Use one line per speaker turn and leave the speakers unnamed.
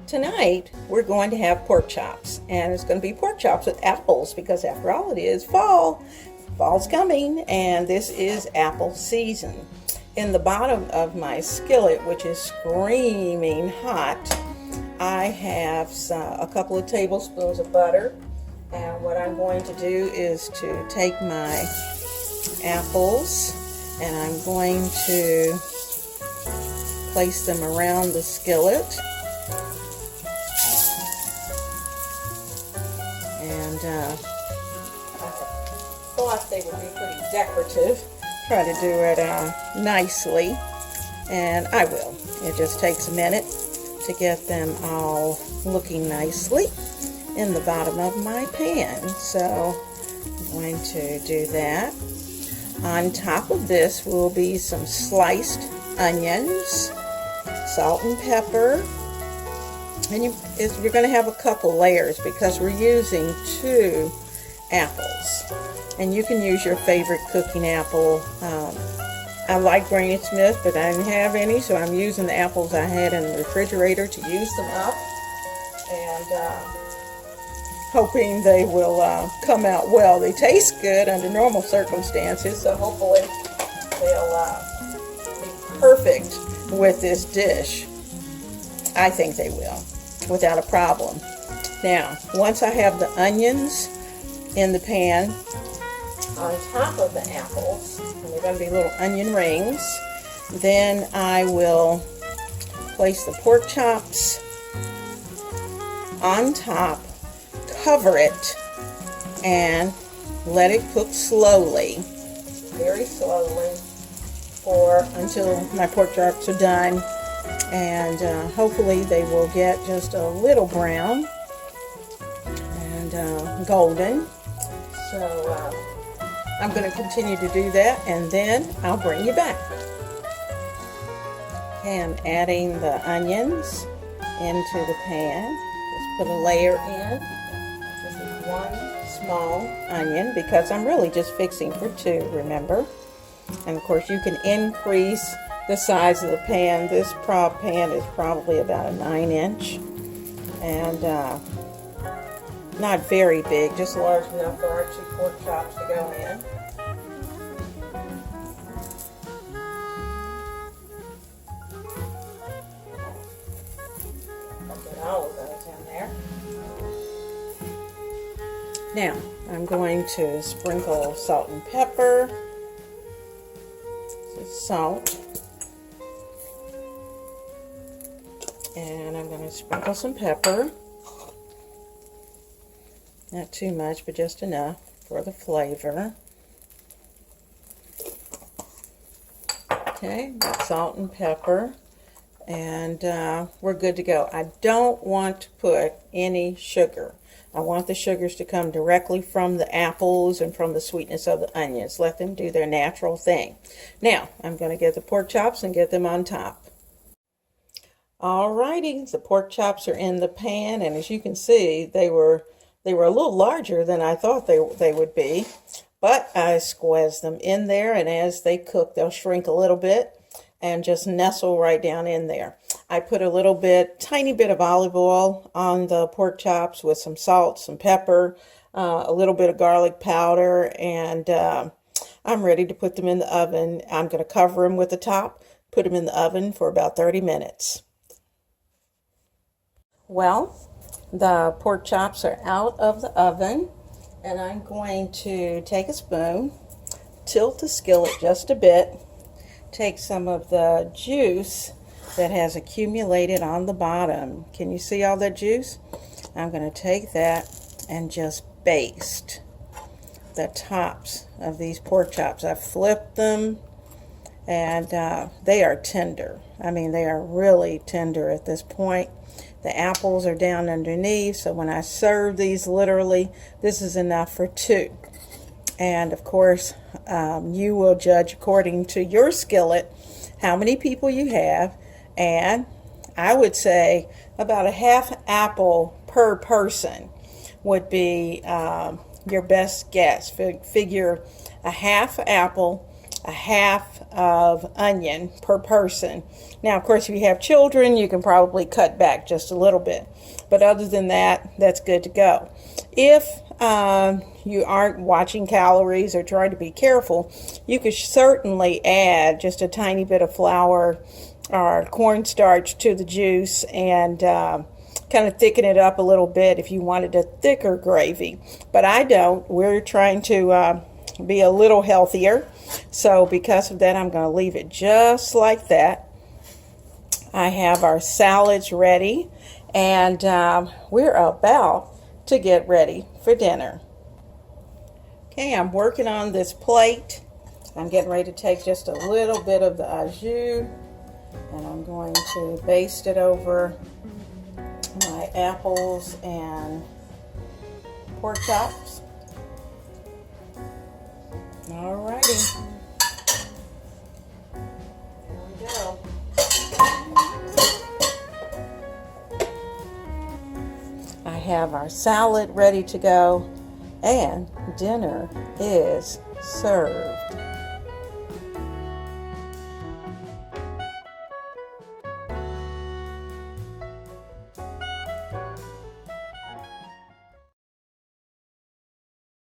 Tonight we're going to have pork chops, and it's going to be pork chops with apples because after all it is fall. Fall's coming and this is apple season. In the bottom of my skillet, which is screaming hot, I have a couple of tablespoons of butter, and what I'm going to do is to take my apples and I'm going to place them around the skillet. And I thought they would be pretty decorative. Try to do it nicely, and I will. It just takes a minute to get them all looking nicely in the bottom of my pan. So I'm going to do that. On top of this will be some sliced onions, salt and pepper. And you're going to have a couple layers because we're using 2 apples. And you can use your favorite cooking apple. I like Granny Smith, but I didn't have any, so I'm using the apples I had in the refrigerator to use them up. And hoping they will come out well. They taste good under normal circumstances, so hopefully they'll be perfect with this dish. I think they will, without a problem. Now, once I have the onions in the pan on top of the apples, and they're going to be little onion rings, then I will place the pork chops on top, cover it, and let it cook slowly, very slowly, until my pork chops are done. And hopefully they will get just a little brown and golden. So I'm going to continue to do that, and then I'll bring you back. Okay, I'm adding the onions into the pan. Just put a layer in. This is 1 small onion because I'm really just fixing for 2, remember? And of course you can increase the size of the pan. This pan is probably about a 9-inch, and not very big, just large enough for our 2 pork chops to go in. Put all of those in there. Now I'm going to sprinkle salt and pepper. Salt. And I'm going to sprinkle some pepper. Not too much, but just enough for the flavor. Okay, got salt and pepper. And we're good to go. I don't want to put any sugar. I want the sugars to come directly from the apples and from the sweetness of the onions. Let them do their natural thing. Now, I'm going to get the pork chops and get them on top. Alrighty, the pork chops are in the pan, and as you can see, they were a little larger than I thought they would be, but I squeezed them in there, and as they cook, they'll shrink a little bit and just nestle right down in there. I put a tiny bit of olive oil on the pork chops with some salt, some pepper, a little bit of garlic powder, and I'm ready to put them in the oven. I'm going to cover them with the top, put them in the oven for about 30 minutes. Well, the pork chops are out of the oven, and I'm going to take a spoon, tilt the skillet just a bit, take some of the juice that has accumulated on the bottom. Can you see all that juice? I'm going to take that and just baste the tops of these pork chops. I flipped them, and they are tender. I mean, they are really tender at this point. The apples are down underneath, so when I serve these, literally, this is enough for 2. And of course, you will judge according to your skillet how many people you have, and I would say about a half apple per person would be your best guess. Figure a half apple a half of onion per person. Now, of course, if you have children, you can probably cut back just a little bit. But other than that, that's good to go. If you aren't watching calories or trying to be careful, you could certainly add just a tiny bit of flour or cornstarch to the juice and kind of thicken it up a little bit if you wanted a thicker gravy. But I don't. We're trying to be a little healthier. So because of that, I'm going to leave it just like that. I have our salads ready, and we're about to get ready for dinner. Okay, I'm working on this plate. I'm getting ready to take just a little bit of the au jus, and I'm going to baste it over my apples and pork chops. Alrighty. There we go. I have our salad ready to go, and dinner is served.